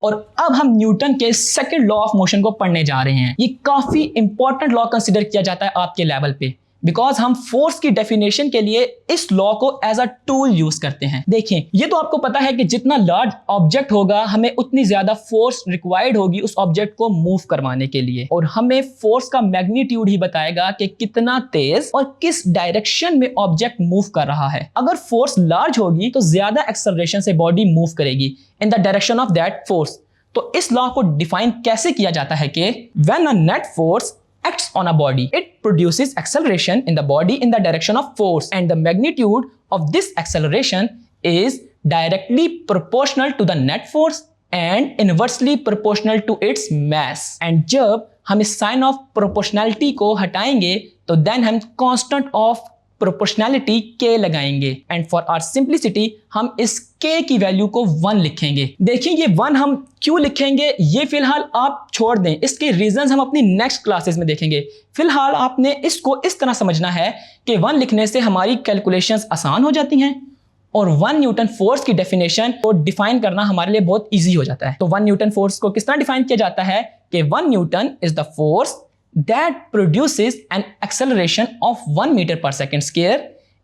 और अब हम न्यूटन के सेकंड लॉ ऑफ मोशन को पढ़ने जा रहे हैं। ये काफी इंपॉर्टेंट लॉ कंसीडर किया जाता है आपके लेवल पे, बिकॉज हम फोर्स की डेफिनेशन के लिए इस लॉ को एज अ टूल यूज करते हैं। देखें, ये तो आपको पता है कि जितना लार्ज ऑब्जेक्ट होगा हमें उतनी ज्यादा फोर्स रिक्वायर्ड होगी उस ऑब्जेक्ट को मूव करवाने के लिए, और हमें फोर्स का मैग्नीट्यूड ही बताएगा कि कितना तेज और किस डायरेक्शन में ऑब्जेक्ट मूव कर रहा है। अगर फोर्स लार्ज होगी तो ज्यादा एक्सेलरेशन से बॉडी मूव करेगी in the direction of that force. तो इस लॉ को डिफाइन कैसे किया जाता है कि when a net force acts on a body, it produces acceleration in the body in the direction of force, and the magnitude of this acceleration is directly proportional to the net force and inversely proportional to its mass. And जब हम इस sign of proportionality को हटाएंगे तो then हम constant of proportionality k लगाएंगे, and for our simplicity हम इस k की वैल्यू को 1 लिखेंगे। देखिए ये 1 हम क्यों लिखेंगे ये फिलहाल आप छोड़ दें, इसके रीजंस हम अपनी नेक्स्ट क्लासेस में देखेंगे। फिलहाल आपने इसको इस तरह समझना है कि 1 लिखने से हमारी कैलकुलेशंस आसान हो जाती हैं और 1 न्यूटन फोर्स की डेफिनेशन को डिफाइन करना हमारे लिए बहुत ईजी हो जाता है। तो 1 न्यूटन फोर्स को किस तरह डिफाइन किया जाता है कि 1 Newton is the force that produces an acceleration of 1 meter per second square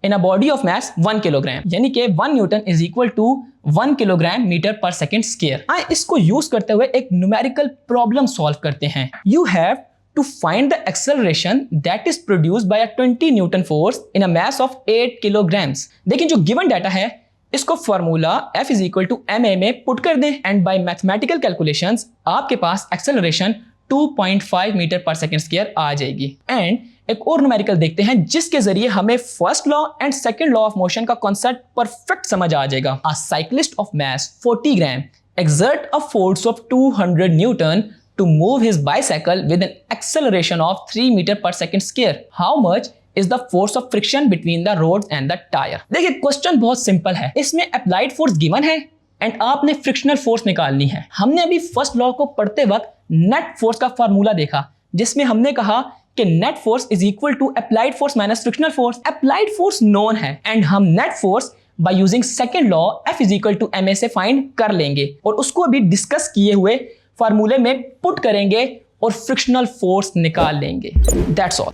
in a body of mass 1 kilogram, यानी कि 1 newton is equal to 1 kilogram metre per second square. आइए इसको यूज करते हुए एक न्यूमेरिकल प्रॉब्लम सॉल्व करते हैं। You have to find the acceleration that is produced by a 20 Newton force in a mass of 8 kilograms। देखिए जो given data है इसको formula F is equal to ma में पुट कर दें, एंड बाय मैथमेटिकल कैलकुलेशंस आपके पास acceleration 2.5 metre per second square आ जाएगी। And एक और न्यूमेरिकल देखते हैं जिसके जरिए हमें first law and second law of motion का कॉन्सेप्ट परफेक्ट समझ आ जाएगा। अ cyclist of mass 40 gram exert a force of 200 Newton to move his bicycle with an acceleration of 3 meter per second square. How much is the force of friction between the road and the tire? देखिए question बहुत simple है, इसमें applied force given है and आपने frictional force निकालनी है। हमने अभी फर्स्ट लॉ को पढ़ते वक्त नेट फोर्स का फार्मूला देखा जिसमें हमने कहा कि net force is equal to applied force minus frictional force. Applied force known है एंड हम net force by using second law F is equal to ma से फाइंड कर लेंगे और उसको अभी डिस्कस किए हुए फार्मूले में पुट करेंगे और फ्रिक्शनल फोर्स निकाल लेंगे। That's all.